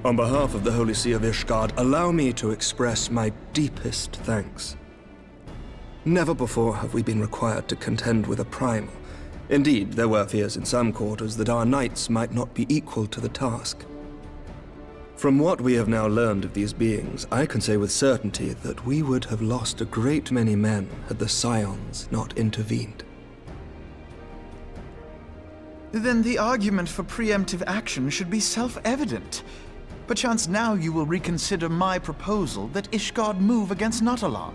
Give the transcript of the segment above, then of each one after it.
On behalf of the Holy See of Ishgard, allow me to express my deepest thanks. Never before have we been required to contend with a primal. Indeed, there were fears in some quarters that our knights might not be equal to the task. From what we have now learned of these beings, I can say with certainty that we would have lost a great many men had the Scions not intervened. Then the argument for preemptive action should be self-evident. Perchance now you will reconsider my proposal that Ishgard move against Nautalon.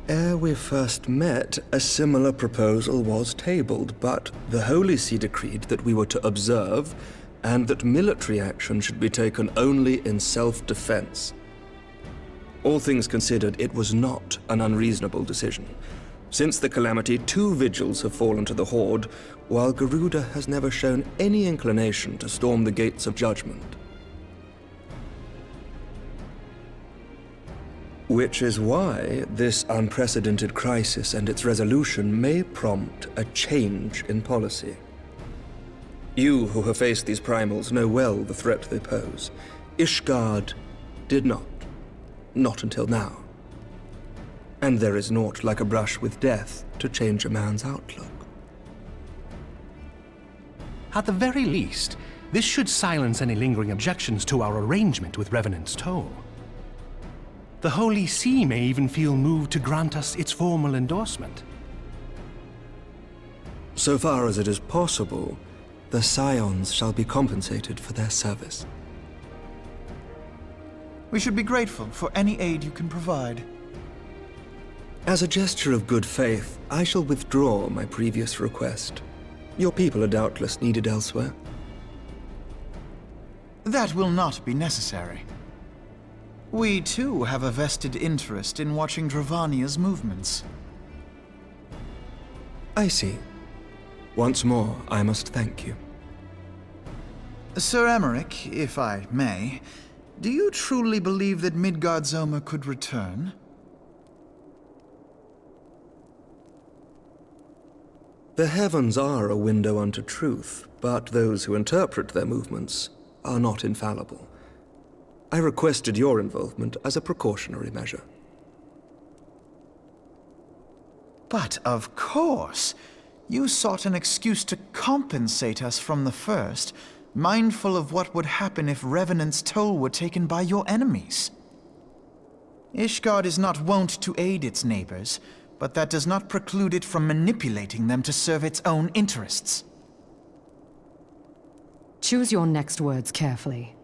Ere we first met, a similar proposal was tabled, but the Holy See decreed that we were to observe, and that military action should be taken only in self-defense. All things considered, it was not an unreasonable decision. Since the Calamity, 2 vigils have fallen to the Horde, while Garuda has never shown any inclination to storm the gates of judgment. Which is why this unprecedented crisis and its resolution may prompt a change in policy. You who have faced these primals know well the threat they pose. Ishgard did not. Not until now. And there is naught like a brush with death to change a man's outlook. At the very least, this should silence any lingering objections to our arrangement with Revenant's Toll. The Holy See may even feel moved to grant us its formal endorsement. So far as it is possible, the Scions shall be compensated for their service. We should be grateful for any aid you can provide. As a gesture of good faith, I shall withdraw my previous request. Your people are doubtless needed elsewhere. That will not be necessary. We too have a vested interest in watching Dravania's movements. I see. Once more, I must thank you. Sir Emmerich, if I may, do you truly believe that Midgard-Zomer could return? The heavens are a window unto truth, but those who interpret their movements are not infallible. I requested your involvement as a precautionary measure. But of course, you sought an excuse to compensate us from the first, mindful of what would happen if Revenant's Toll were taken by your enemies. Ishgard is not wont to aid its neighbors, but that does not preclude it from manipulating them to serve its own interests. Choose your next words carefully.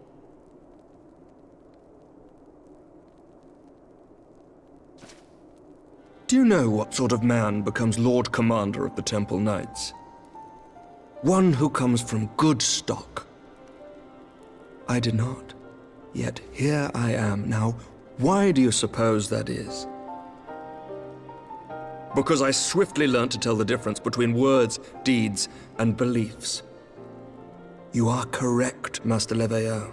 Do you know what sort of man becomes Lord Commander of the Temple Knights? One who comes from good stock. I did not. Yet here I am. Now, why do you suppose that is? Because I swiftly learned to tell the difference between words, deeds, and beliefs. You are correct, Master Leveilleur.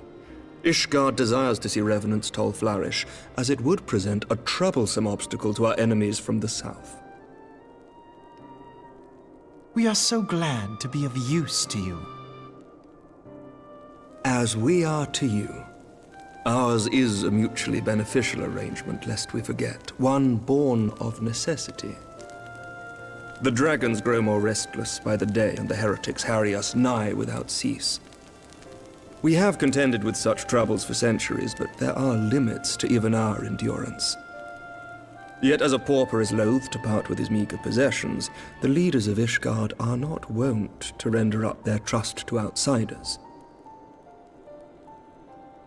Ishgard desires to see Revenant's Toll flourish, as it would present a troublesome obstacle to our enemies from the south. We are so glad to be of use to you. As we are to you. Ours is a mutually beneficial arrangement, lest we forget, one born of necessity. The dragons grow more restless by the day, and the heretics harry us nigh without cease. We have contended with such troubles for centuries, but there are limits to even our endurance. Yet as a pauper is loath to part with his meager possessions, the leaders of Ishgard are not wont to render up their trust to outsiders.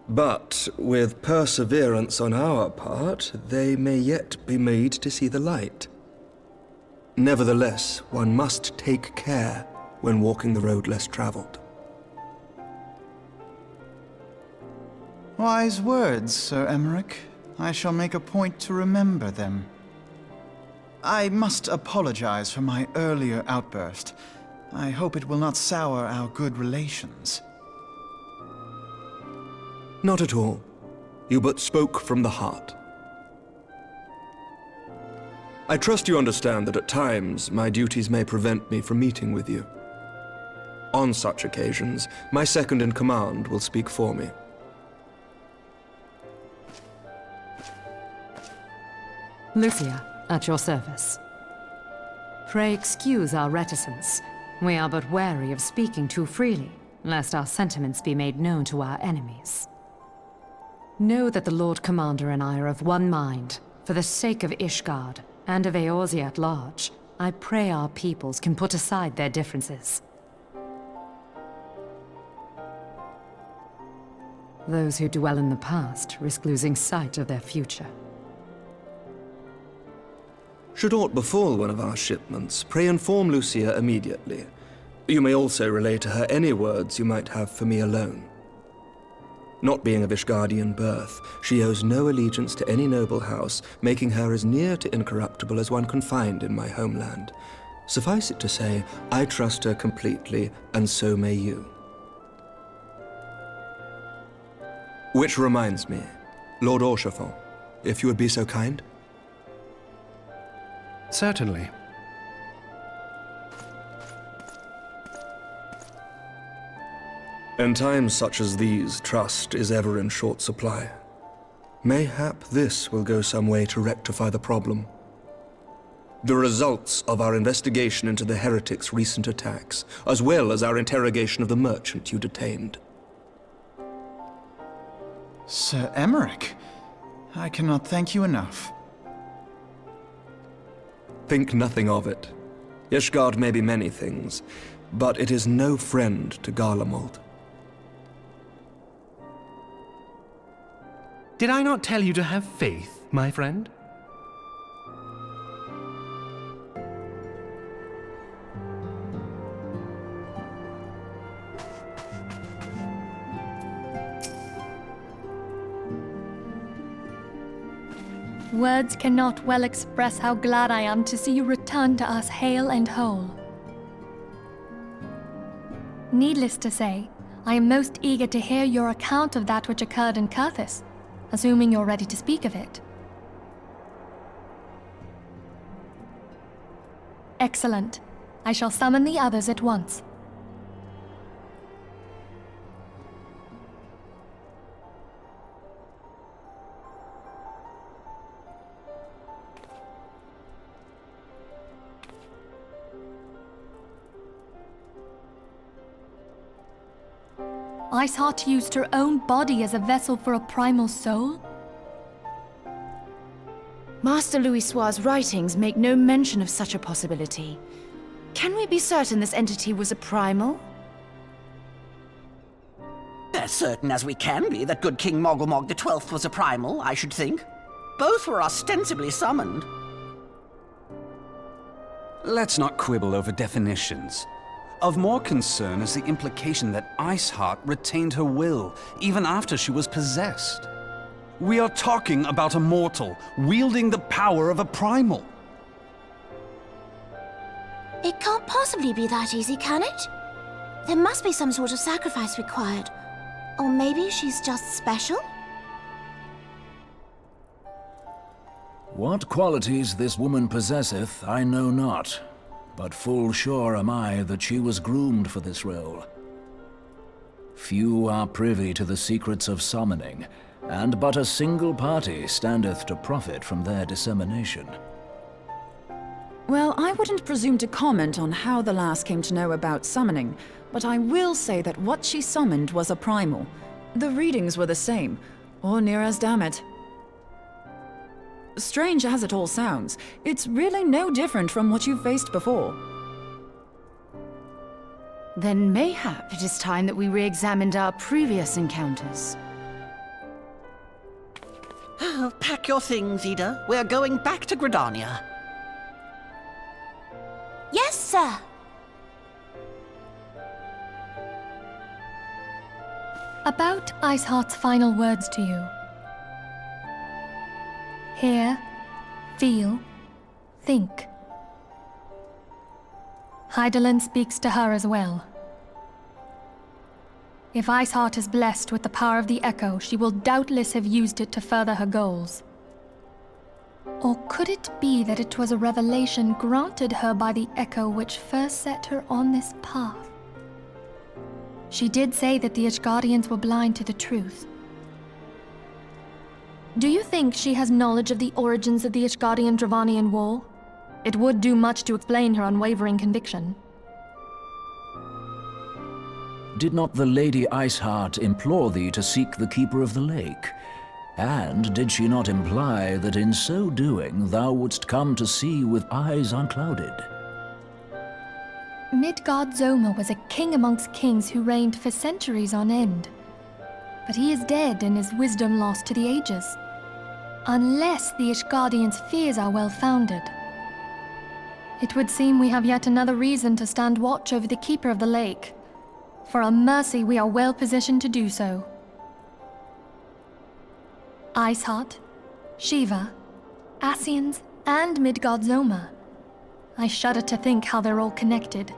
But with perseverance on our part, they may yet be made to see the light. Nevertheless, one must take care when walking the road less traveled. Wise words, Sir Emmerich. I shall make a point to remember them. I must apologize for my earlier outburst. I hope it will not sour our good relations. Not at all. You but spoke from the heart. I trust you understand that at times my duties may prevent me from meeting with you. On such occasions, my second-in-command will speak for me. Lucia, at your service. Pray excuse our reticence. We are but wary of speaking too freely, lest our sentiments be made known to our enemies. Know that the Lord Commander and I are of one mind. For the sake of Ishgard, and of Eorzea at large, I pray our peoples can put aside their differences. Those who dwell in the past risk losing sight of their future. Should aught befall one of our shipments, pray inform Lucia immediately. You may also relay to her any words you might have for me alone. Not being of Ishgardian birth, she owes no allegiance to any noble house, making her as near to incorruptible as one can find in my homeland. Suffice it to say, I trust her completely, and so may you. Which reminds me, Lord Orchefort, if you would be so kind? Certainly. In times such as these, trust is ever in short supply. Mayhap this will go some way to rectify the problem. The results of our investigation into the heretics' recent attacks, as well as our interrogation of the merchant you detained. Sir Emmerich, I cannot thank you enough. Think nothing of it. Ishgard may be many things, but it is no friend to Garlemald. Did I not tell you to have faith, my friend? Words cannot well express how glad I am to see you return to us hale and whole. Needless to say, I am most eager to hear your account of that which occurred in Kurthis, assuming you're ready to speak of it. Excellent. I shall summon the others at once. Iceheart used her own body as a vessel for a primal soul? Master Louisoir's writings make no mention of such a possibility. Can we be certain this entity was a primal? As certain as we can be that good King Mogulmog the 12th was a primal, I should think. Both were ostensibly summoned. Let's not quibble over definitions. Of more concern is the implication that Iceheart retained her will, even after she was possessed. We are talking about a mortal, wielding the power of a primal. It can't possibly be that easy, can it? There must be some sort of sacrifice required. Or maybe she's just special? What qualities this woman possesseth, I know not. But full sure am I that she was groomed for this role. Few are privy to the secrets of summoning, and but a single party standeth to profit from their dissemination. Well, I wouldn't presume to comment on how the lass came to know about summoning, but I will say that what she summoned was a primal. The readings were the same, or near as damn it. Strange as it all sounds, it's really no different from what you've faced before. Then mayhap it is time that we re-examined our previous encounters. Oh, pack your things, Ida. We're going back to Gridania. Yes, sir. About Iceheart's final words to you. Hear, feel, think. Hydaelyn speaks to her as well. If Iceheart is blessed with the power of the Echo, she will doubtless have used it to further her goals. Or could it be that it was a revelation granted her by the Echo which first set her on this path? She did say that the Ishgardians were blind to the truth. Do you think she has knowledge of the origins of the Ishgardian-Dravanian War? It would do much to explain her unwavering conviction. Did not the Lady Iceheart implore thee to seek the Keeper of the Lake? And did she not imply that in so doing thou wouldst come to see with eyes unclouded? Midgard Zoma was a king amongst kings who reigned for centuries on end. But he is dead and his wisdom lost to the ages. Unless the Ishgardians' fears are well-founded. It would seem we have yet another reason to stand watch over the Keeper of the Lake. For a mercy, we are well positioned to do so. Iceheart, Shiva, Ascians, and Midgard Zoma. I shudder to think how they're all connected.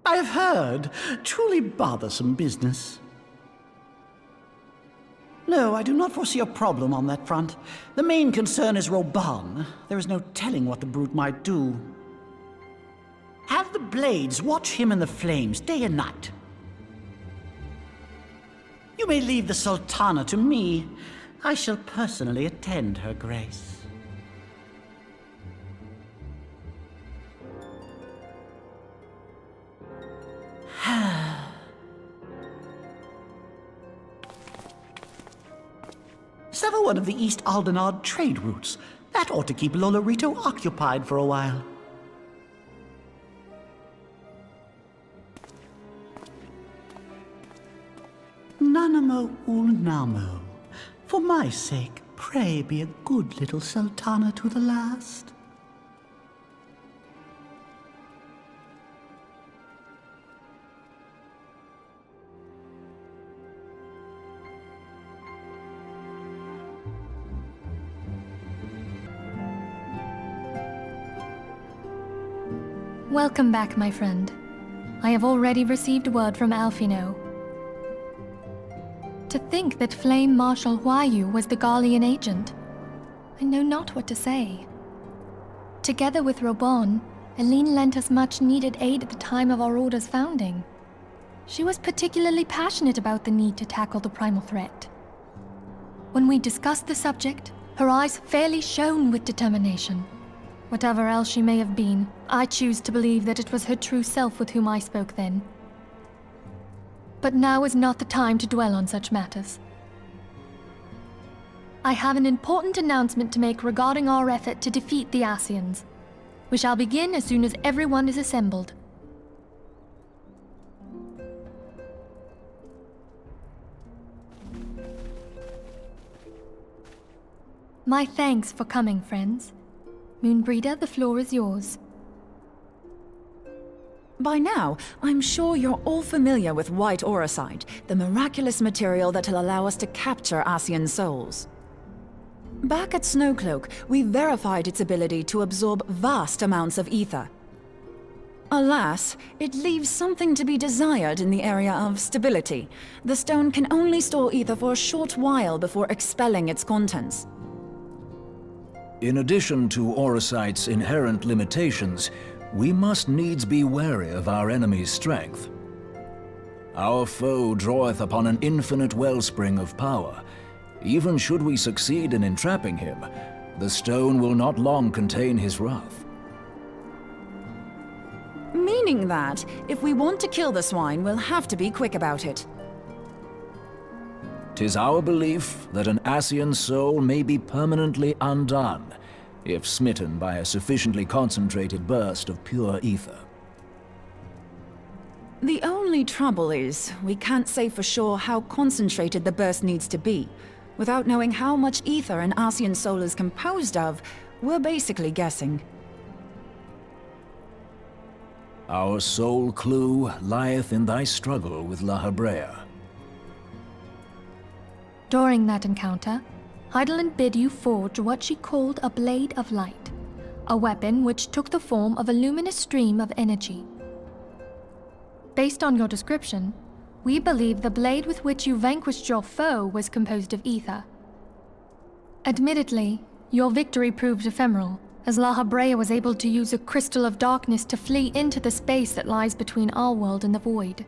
I have heard. Truly bothersome business. No, I do not foresee a problem on that front. The main concern is Reborn. There is no telling what the brute might do. Have the blades watch him in the flames day and night. You may leave the Sultana to me. I shall personally attend her grace. Sever one of the East Aldenard trade routes. That ought to keep Lolorito occupied for a while. Nanamo ulnamo. For my sake, pray be a good little Sultana to the last. Welcome back, my friend. I have already received word from Alfino. To think that Flame Marshal Huayu was the Garlean agent. I know not what to say. Together with Reborn, Eileen lent us much-needed aid at the time of our Order's founding. She was particularly passionate about the need to tackle the primal threat. When we discussed the subject, her eyes fairly shone with determination. Whatever else she may have been, I choose to believe that it was her true self with whom I spoke then. But now is not the time to dwell on such matters. I have an important announcement to make regarding our effort to defeat the Ascians. We shall begin as soon as everyone is assembled. My thanks for coming, friends. Moonbreeder, the floor is yours. By now, I'm sure you're all familiar with white auricite, the miraculous material that'll allow us to capture Ascian souls. Back at Snowcloak, we verified its ability to absorb vast amounts of ether. Alas, it leaves something to be desired in the area of stability. The stone can only store ether for a short while before expelling its contents. In addition to auricite's inherent limitations, we must needs be wary of our enemy's strength. Our foe draweth upon an infinite wellspring of power. Even should we succeed in entrapping him, the stone will not long contain his wrath. Meaning that, if we want to kill the swine, we'll have to be quick about it. 'Tis our belief that an Ascian soul may be permanently undone, if smitten by a sufficiently concentrated burst of pure ether. The only trouble is, we can't say for sure how concentrated the burst needs to be. Without knowing how much ether an Ascian soul is composed of, we're basically guessing. Our sole clue lieth in thy struggle with La Hebrea. During that encounter, Heidelin bid you forge what she called a Blade of Light, a weapon which took the form of a luminous stream of energy. Based on your description, we believe the blade with which you vanquished your foe was composed of ether. Admittedly, your victory proved ephemeral, as La Hebrea was able to use a crystal of darkness to flee into the space that lies between our world and the void.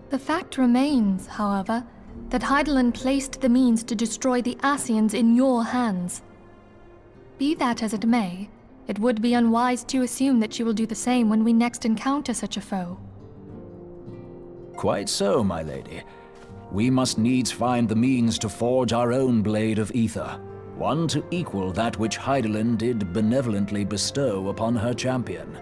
The fact remains, however, that Heidelin placed the means to destroy the Ascians in your hands. Be that as it may, it would be unwise to assume that she will do the same when we next encounter such a foe. Quite so, my lady. We must needs find the means to forge our own blade of ether, one to equal that which Heidelin did benevolently bestow upon her champion.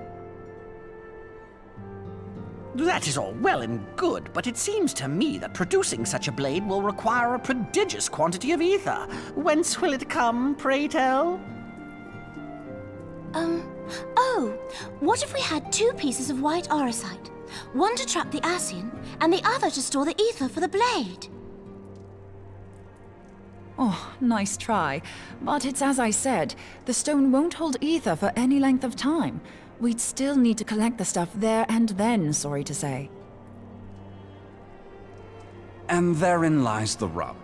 That is all well and good, but it seems to me that producing such a blade will require a prodigious quantity of ether. Whence will it come, pray tell? Oh, what if we had two pieces of white auricite? One to trap the Ascian, and the other to store the ether for the blade. Oh, nice try. But it's as I said, the stone won't hold ether for any length of time. we'd still need to collect the stuff there and then, sorry to say. And therein lies the rub.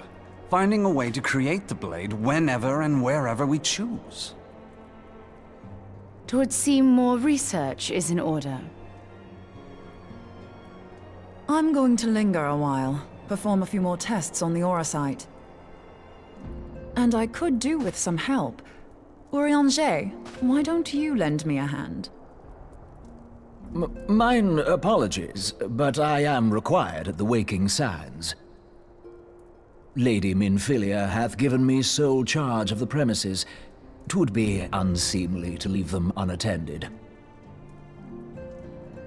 Finding a way to create the blade whenever and wherever we choose. Twould seem more research is in order. I'm going to linger a while, perform a few more tests on the Aurosite. And I could do with some help. Eorzea, why don't you lend me a hand? Mine apologies, but I am required at the Waking Sands. Lady Minfilia hath given me sole charge of the premises. 'Twould be unseemly to leave them unattended.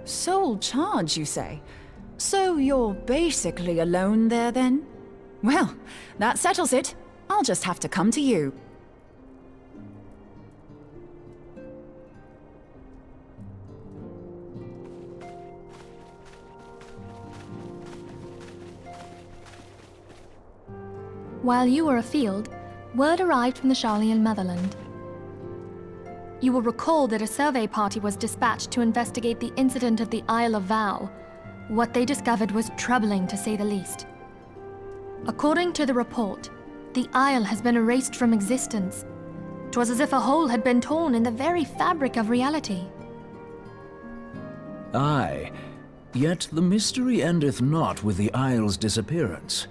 Sole charge, you say? So you're basically alone there, then? Well, that settles it. I'll just have to come to you. While you were afield, word arrived from the Garlean motherland. You will recall that a survey party was dispatched to investigate the incident of the Isle of Val. What they discovered was troubling, to say the least. According to the report, the Isle has been erased from existence. 'Twas as if a hole had been torn in the very fabric of reality. Aye, yet the mystery endeth not with the Isle's disappearance.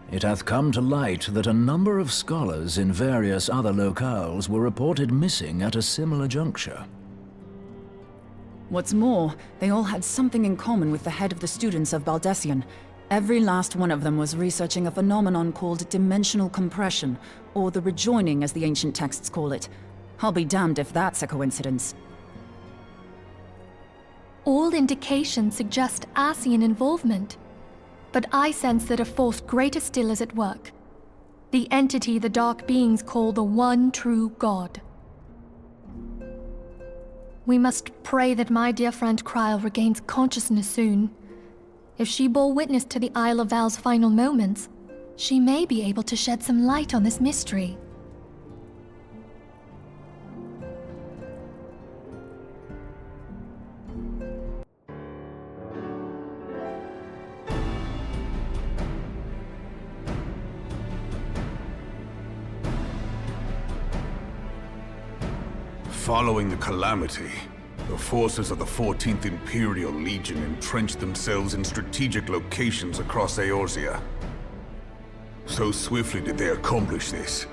It hath come to light that a number of scholars in various other locales were reported missing at a similar juncture. What's more, they all had something in common with the head of the students of Baldessian. Every last one of them was researching a phenomenon called dimensional compression, or the rejoining as the ancient texts call it. I'll be damned if that's a coincidence. All indications suggest Ascian involvement. But I sense that a force greater still is at work. The entity the Dark Beings call the One True God. We must pray that my dear friend Kryl regains consciousness soon. If she bore witness to the Isle of Val's final moments, she may be able to shed some light on this mystery. Following the Calamity, the forces of the 14th Imperial Legion entrenched themselves in strategic locations across Eorzea. So swiftly did they accomplish this,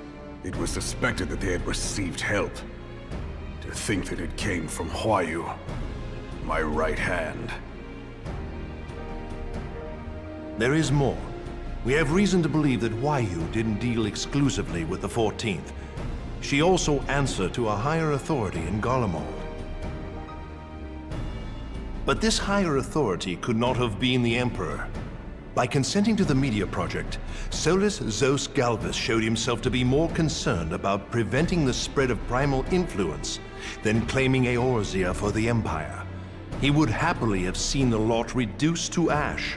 it was suspected that they had received help. To think that it came from Huayu, my right hand. There is more. We have reason to believe that Huayu didn't deal exclusively with the 14th. She also answered to a higher authority in Garlemald. But this higher authority could not have been the Emperor. By consenting to the media project, Solus Zos Galvus showed himself to be more concerned about preventing the spread of primal influence than claiming Eorzea for the Empire. He would happily have seen the lot reduced to ash.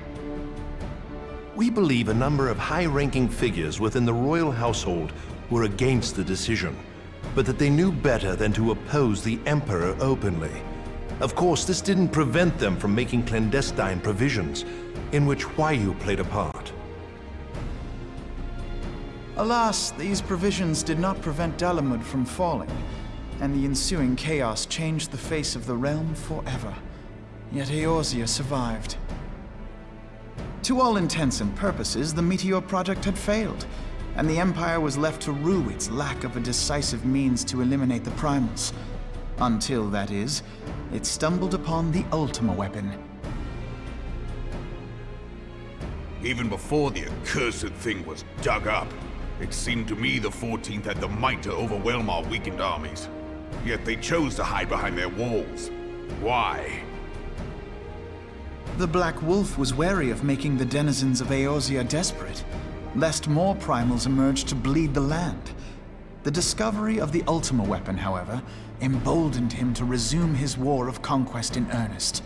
We believe a number of high-ranking figures within the royal household were against the decision, but that they knew better than to oppose the Emperor openly. Of course, this didn't prevent them from making clandestine provisions, in which Huayu played a part. Alas, these provisions did not prevent Dalamud from falling, and the ensuing chaos changed the face of the realm forever. Yet Eorzea survived. To all intents and purposes, the Meteor Project had failed, and the Empire was left to rue its lack of a decisive means to eliminate the primals. Until, that is, it stumbled upon the Ultima weapon. Even before the accursed thing was dug up, it seemed to me the 14th had the might to overwhelm our weakened armies. Yet they chose to hide behind their walls. Why? The Black Wolf was wary of making the denizens of Eorzea desperate, lest more primals emerge to bleed the land. The discovery of the Ultima weapon, however, emboldened him to resume his war of conquest in earnest.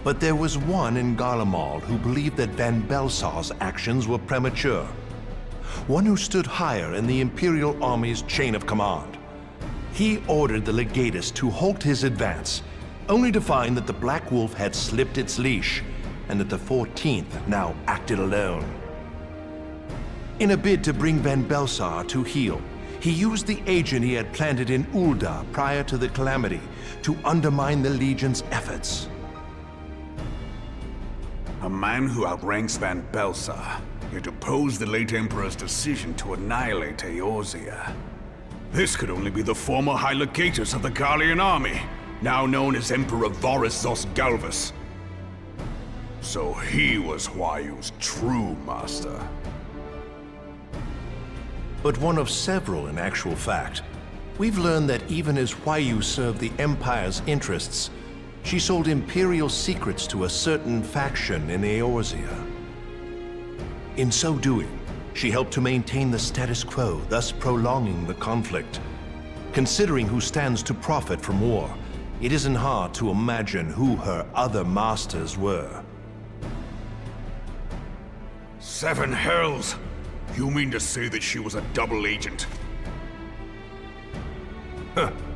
But there was one in Garlemald who believed that Van Belsar's actions were premature. One who stood higher in the Imperial Army's chain of command. He ordered the legatus to halt his advance, only to find that the Black Wolf had slipped its leash, and that the 14th now acted alone. In a bid to bring Van Belsar to heel, he used the agent he had planted in Ul'dah prior to the Calamity to undermine the Legion's efforts. A man who outranks Van Belsar, yet opposed the late Emperor's decision to annihilate Eorzea. This could only be the former High Legatus of the Garlean army, now known as Emperor Varus Zos Galvus. So he was Huayu's true master. But one of several in actual fact. We've learned that even as Huayu served the Empire's interests, she sold Imperial secrets to a certain faction in Eorzea. In so doing, she helped to maintain the status quo, thus prolonging the conflict. Considering who stands to profit from war, it isn't hard to imagine who her other masters were. Seven hells! You mean to say that she was a double agent?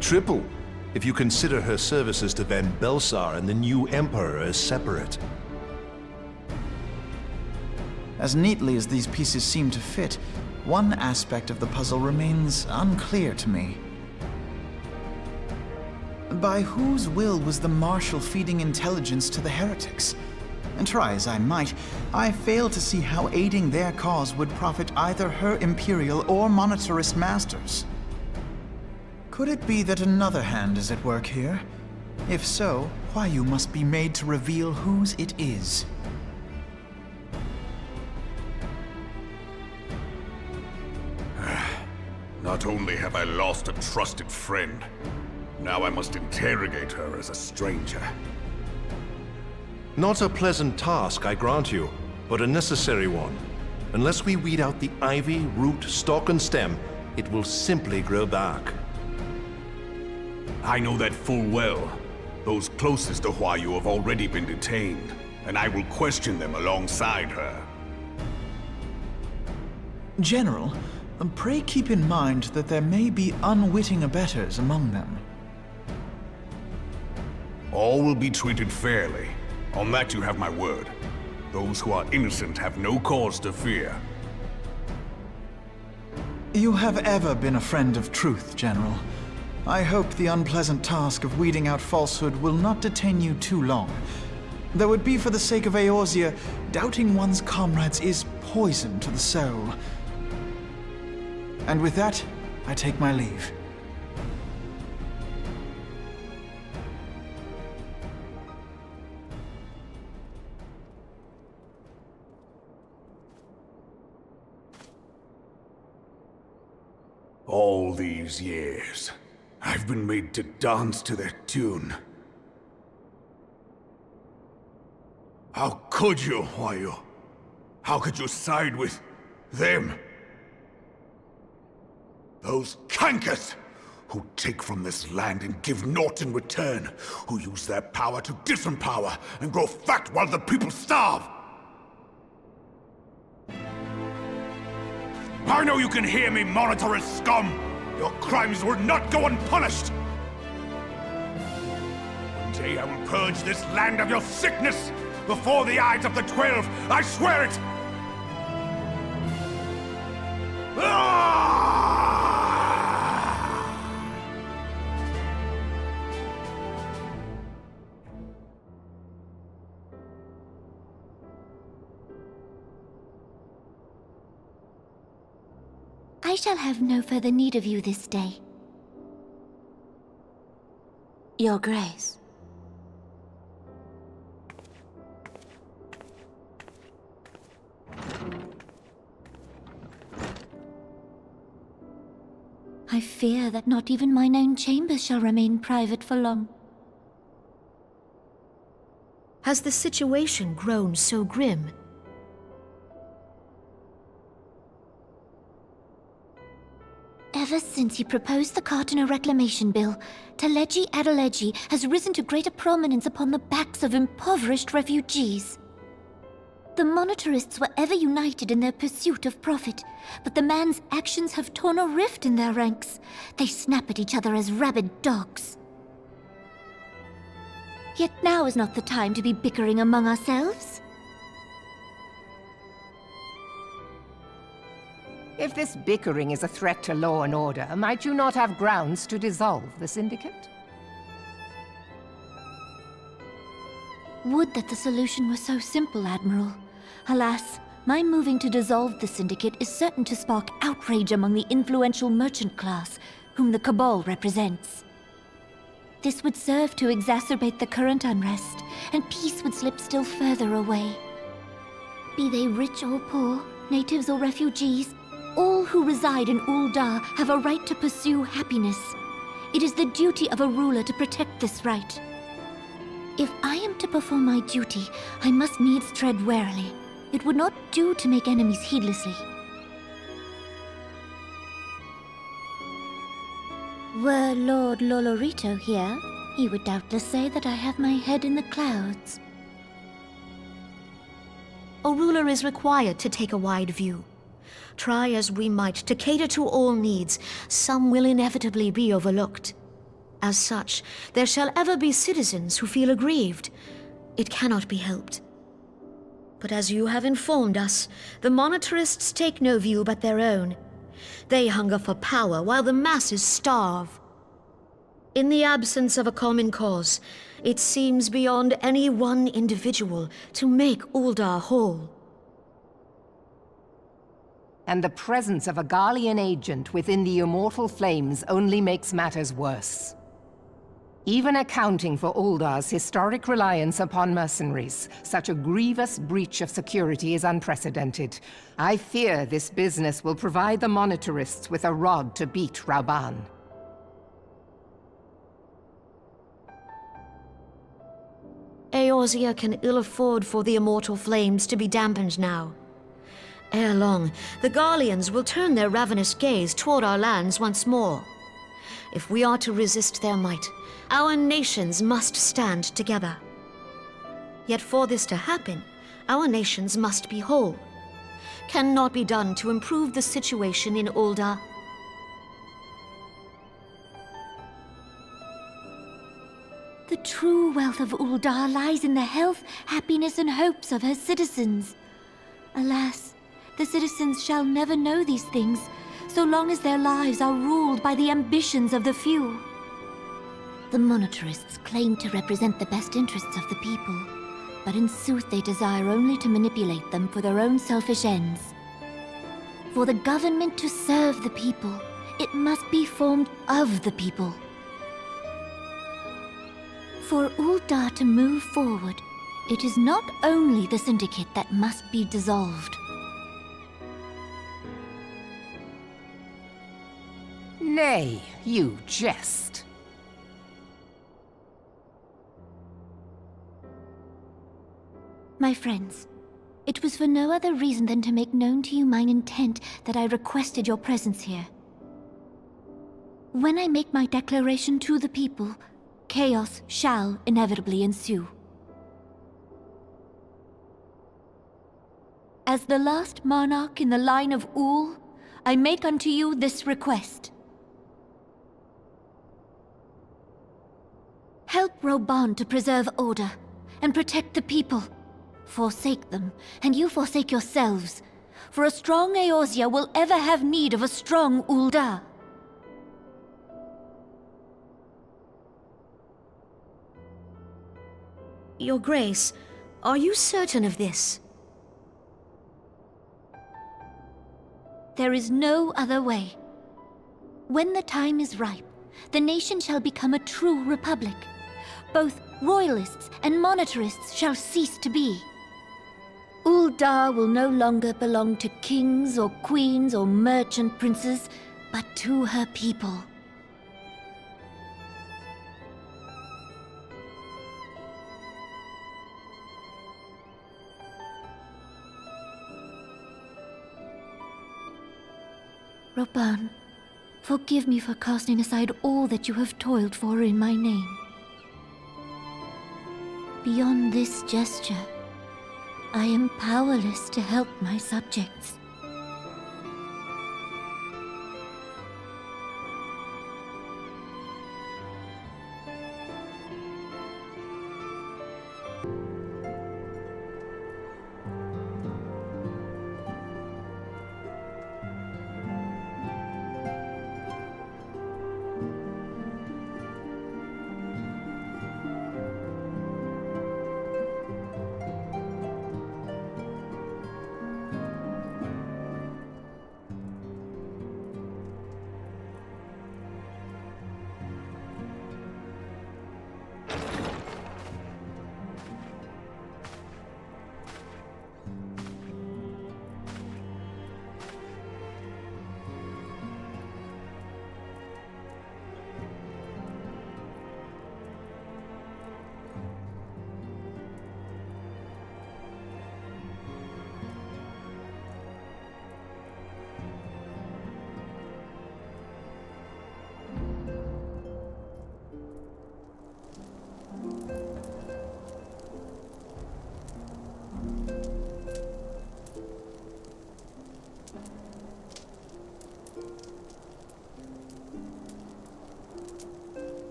Triple, if you consider her services to Van Belsar and the new Emperor as separate. As neatly as these pieces seem to fit, one aspect of the puzzle remains unclear to me. By whose will was the Marshal feeding intelligence to the heretics? And try as I might, I fail to see how aiding their cause would profit either her Imperial or monetarist masters. Could it be that another hand is at work here? If so, Huayu must be made to reveal whose it is. Not only have I lost a trusted friend, now I must interrogate her as a stranger. Not a pleasant task, I grant you, but a necessary one. Unless we weed out the ivy, root, stalk, and stem, it will simply grow back. I know that full well. Those closest to Huayu have already been detained, and I will question them alongside her. General, pray keep in mind that there may be unwitting abettors among them. All will be treated fairly. On that you have my word. Those who are innocent have no cause to fear. You have ever been a friend of truth, General. I hope the unpleasant task of weeding out falsehood will not detain you too long. Though it be for the sake of Eorzea, doubting one's comrades is poison to the soul. And with that, I take my leave. All these years, I've been made to dance to their tune. How could you, Huayu? How could you side with them? Those cankers who take from this land and give naught in return, who use their power to disempower and grow fat while the people starve. I know you can hear me, monetarist scum! Your crimes will not go unpunished! One day I will purge this land of your sickness! Before the eyes of the 12, I swear it! I shall have no further need of you this day. Your Grace. I fear that not even mine own chambers shall remain private for long. Has the situation grown so grim? Ever since he proposed the Cartiner Reclamation Bill, Teleji Adeleji has risen to greater prominence upon the backs of impoverished refugees. The monetarists were ever united in their pursuit of profit, but the man's actions have torn a rift in their ranks. They snap at each other as rabid dogs. Yet now is not the time to be bickering among ourselves. If this bickering is a threat to law and order, might you not have grounds to dissolve the Syndicate? Would that the solution were so simple, Admiral. Alas, my moving to dissolve the Syndicate is certain to spark outrage among the influential merchant class, whom the Cabal represents. This would serve to exacerbate the current unrest, and peace would slip still further away. Be they rich or poor, natives or refugees, all who reside in Ul'dah have a right to pursue happiness. It is the duty of a ruler to protect this right. If I am to perform my duty, I must needs tread warily. It would not do to make enemies heedlessly. Were Lord Lolorito here, he would doubtless say that I have my head in the clouds. A ruler is required to take a wide view. Try as we might to cater to all needs, some will inevitably be overlooked. As such, there shall ever be citizens who feel aggrieved. It cannot be helped. But as you have informed us, the monetarists take no view but their own. They hunger for power while the masses starve. In the absence of a common cause, it seems beyond any one individual to make Ul'dah whole. And the presence of a Garlean agent within the immortal flames only makes matters worse. Even accounting for Ul'dah's historic reliance upon mercenaries, such a grievous breach of security is unprecedented. I fear this business will provide the monetarists with a rod to beat Rauban. Eorzea can ill afford for the immortal flames to be dampened now. Ere long, the Garleans will turn their ravenous gaze toward our lands once more. If we are to resist their might, our nations must stand together. Yet for this to happen, our nations must be whole. Cannot be done to improve the situation in Ul'dah. The true wealth of Ul'dah lies in the health, happiness, and hopes of her citizens. Alas, the citizens shall never know these things, so long as their lives are ruled by the ambitions of the few. The monetarists claim to represent the best interests of the people, but in sooth they desire only to manipulate them for their own selfish ends. For the government to serve the people, it must be formed of the people. For Ul'dah to move forward, it is not only the Syndicate that must be dissolved. Nay, you jest. My friends, it was for no other reason than to make known to you mine intent that I requested your presence here. When I make my declaration to the people, chaos shall inevitably ensue. As the last monarch in the line of Ul, I make unto you this request. Help Reborn to preserve order and protect the people. Forsake them, and you forsake yourselves. For a strong Eorzea will ever have need of a strong Ul'dah. Your Grace, are you certain of this? There is no other way. When the time is ripe, the nation shall become a true republic. Both royalists and monetarists shall cease to be. Ul'dah will no longer belong to kings or queens or merchant princes, but to her people. Reborn, forgive me for casting aside all that you have toiled for in my name. Beyond this gesture, I am powerless to help my subjects.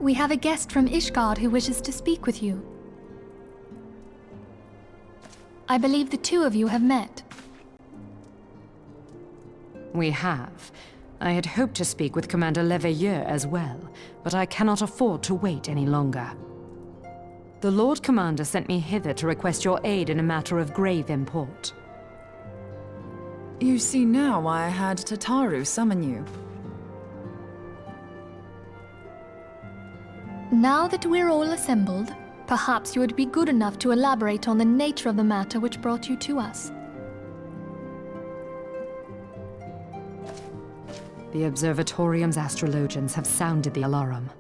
We have a guest from Ishgard who wishes to speak with you. I believe the two of you have met. We have. I had hoped to speak with Commander Leveilleur as well, but I cannot afford to wait any longer. The Lord Commander sent me hither to request your aid in a matter of grave import. You see now why I had Tataru summon you. Now that we're all assembled, perhaps you would be good enough to elaborate on the nature of the matter which brought you to us. The Observatorium's astrologians have sounded the alarm.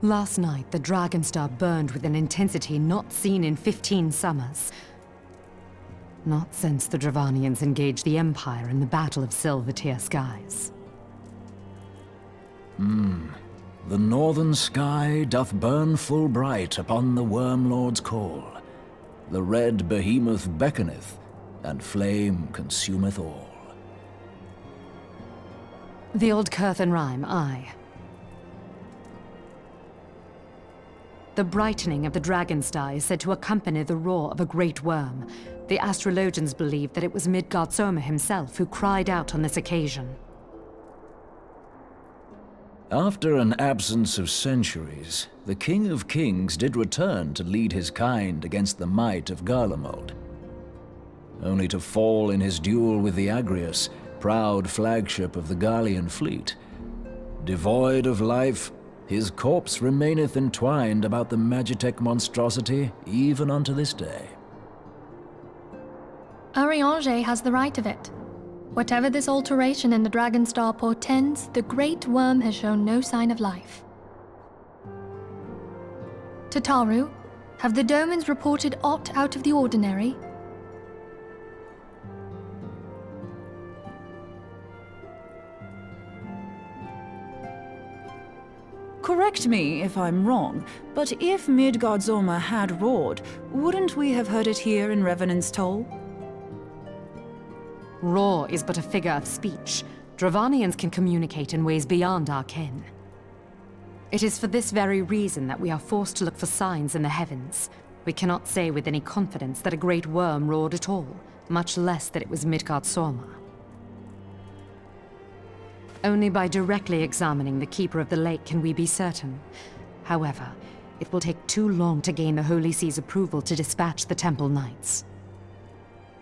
Last night, the Dragonstar burned with an intensity not seen in 15 summers. Not since the Dravanians engaged the Empire in the Battle of Silvertear Skies. The northern sky doth burn full bright upon the Wormlord's call. The red behemoth beckoneth, and flame consumeth all. The old Curthan rhyme, aye. The brightening of the Dragonstar is said to accompany the roar of a great worm. The astrologians believe that it was Midgard Soma himself who cried out on this occasion. After an absence of centuries, the King of Kings did return to lead his kind against the might of Garlemald, only to fall in his duel with the Agrius, proud flagship of the Garlean fleet. Devoid of life, his corpse remaineth entwined about the Magitech monstrosity even unto this day. Eorzea has the right of it. Whatever this alteration in the Dragonstar portends, the Great Worm has shown no sign of life. Tataru, have the Domans reported aught out of the ordinary? Correct me if I'm wrong, but if Midgard Soma had roared, wouldn't we have heard it here in Revenant's Toll? Roar is but a figure of speech. Dravanians can communicate in ways beyond our ken. It is for this very reason that we are forced to look for signs in the heavens. We cannot say with any confidence that a great worm roared at all, much less that it was Midgard Soma. Only by directly examining the Keeper of the Lake can we be certain. However, it will take too long to gain the Holy See's approval to dispatch the Temple Knights.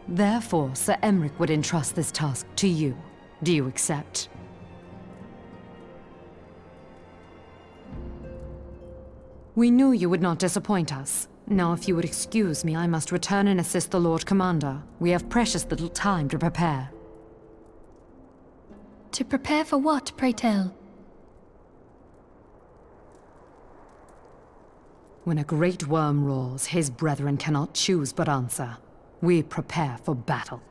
Therefore, Sir Emric would entrust this task to you. Do you accept? We knew you would not disappoint us. Now, if you would excuse me, I must return and assist the Lord Commander. We have precious little time to prepare. To prepare for what, pray tell? When a great worm roars, his brethren cannot choose but answer. We prepare for battle.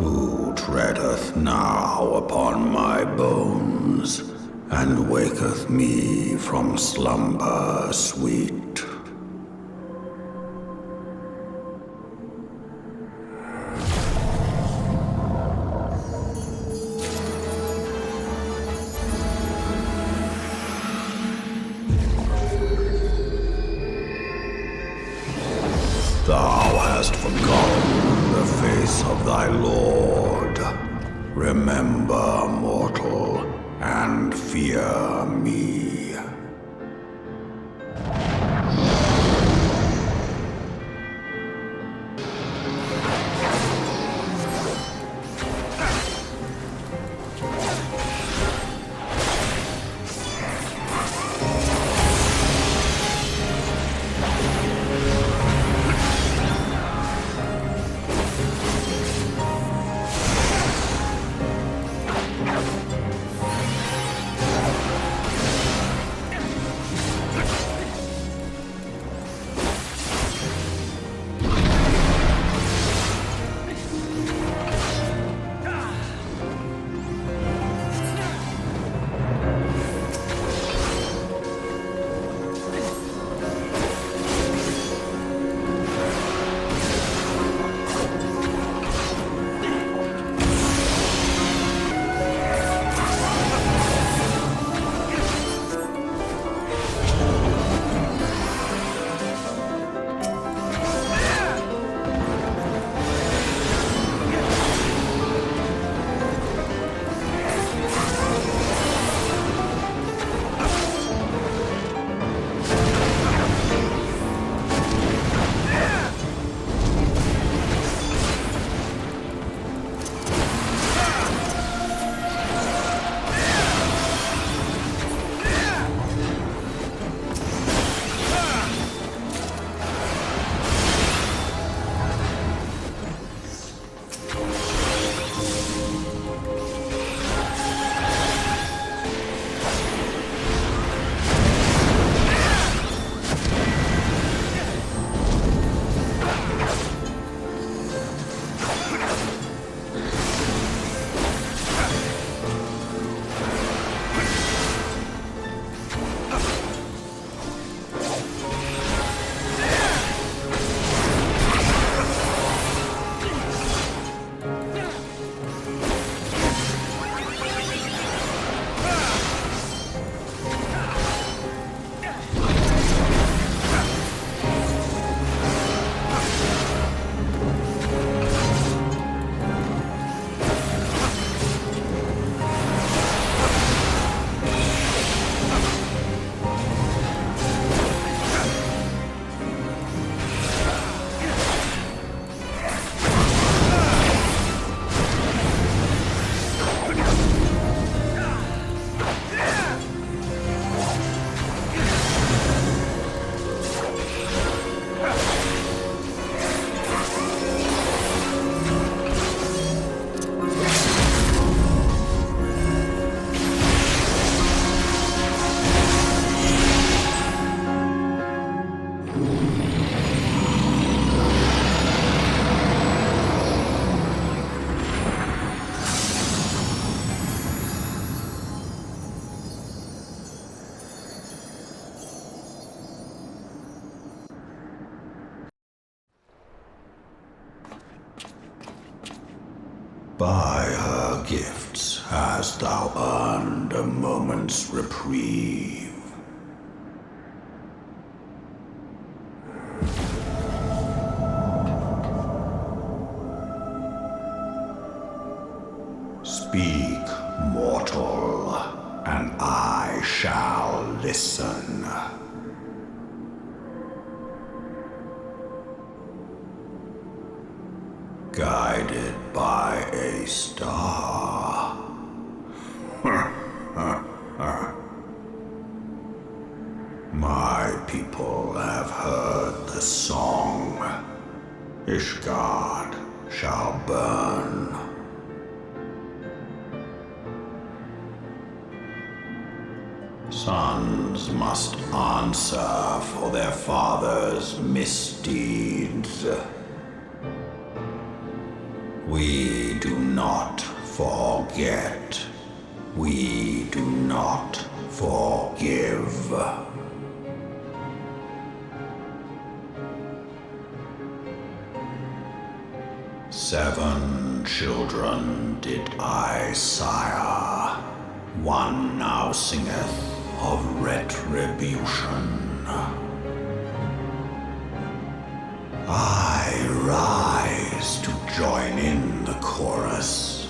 Who treadeth now upon my bones, and waketh me from slumber sweet? Thou hast forgotten the face of thy lord. Remember, mortal, and fear me. By her gifts hast thou earned a moment's reprieve. Speak, mortal, and I shall listen. Guided by a star. My people have heard the song. Ishgard shall burn. Sons must answer for their father's misdeeds. We do not forget. We do not forgive. Seven children did I sire. One now singeth of retribution. I rise to join in the chorus.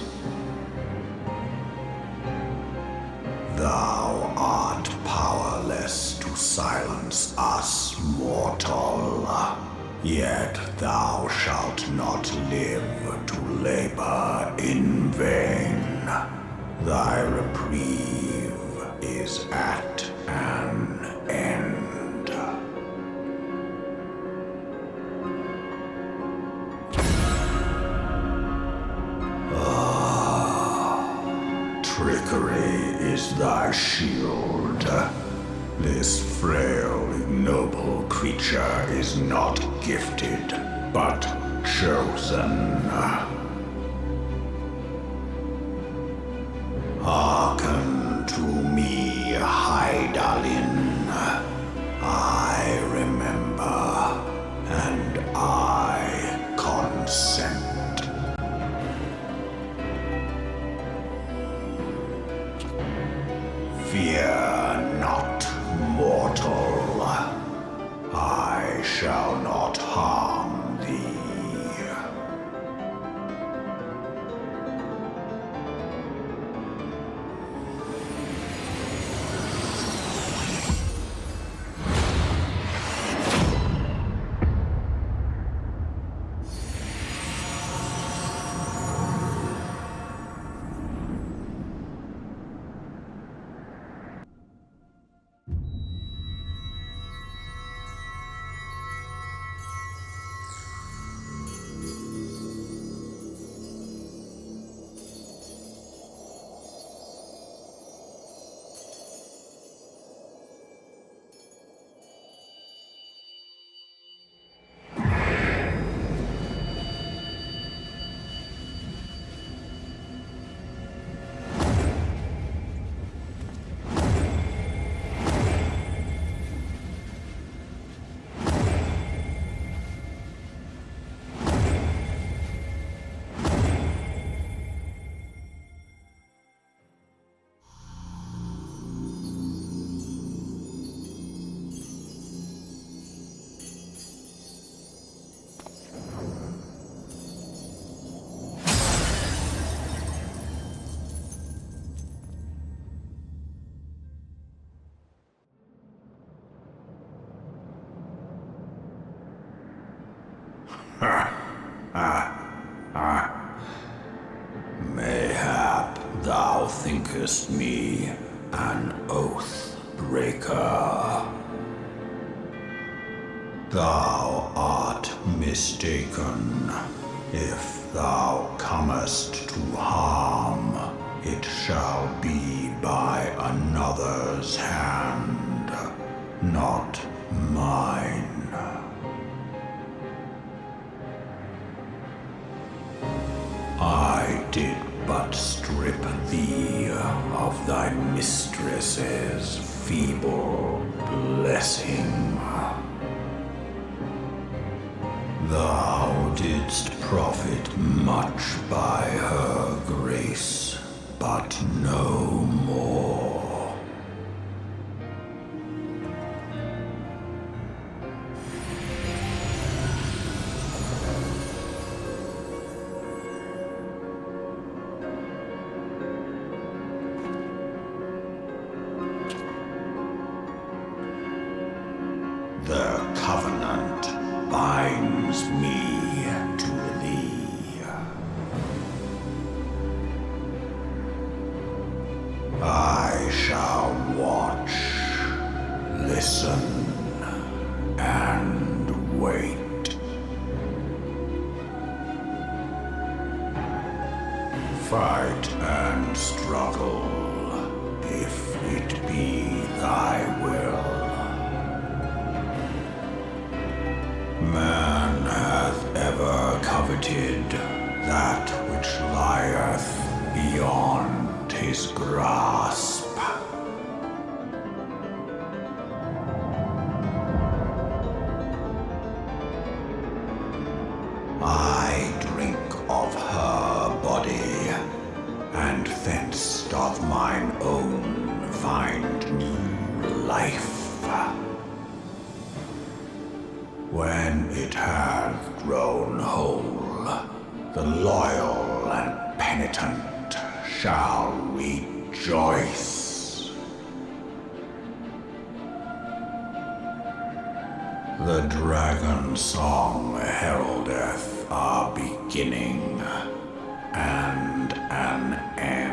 Thou art powerless to silence us, mortal. Yet thou shalt not live to labor in vain. Thy reprieve is at an end. Trickery is thy shield. This frail, ignoble creature is not gifted, but chosen. Hearken to me, Hydaelyn. I remember, and I consent. Fear not, mortal. I shall not harm thee. Mayhap thou thinkest me an oath breaker. Thou art mistaken. If thou comest to harm, it shall be by another's hand, not mine. I did but strip thee of thy mistress's feeble blessing. Thou didst profit much by her grace, but no more. The covenant binds me to thee. I shall watch, listen, and wait. Fight and struggle, if it be thy will. Man hath ever coveted that of mine own find new life. When it hath grown whole, the loyal and penitent shall rejoice. The dragon song heraldeth our beginning and an end.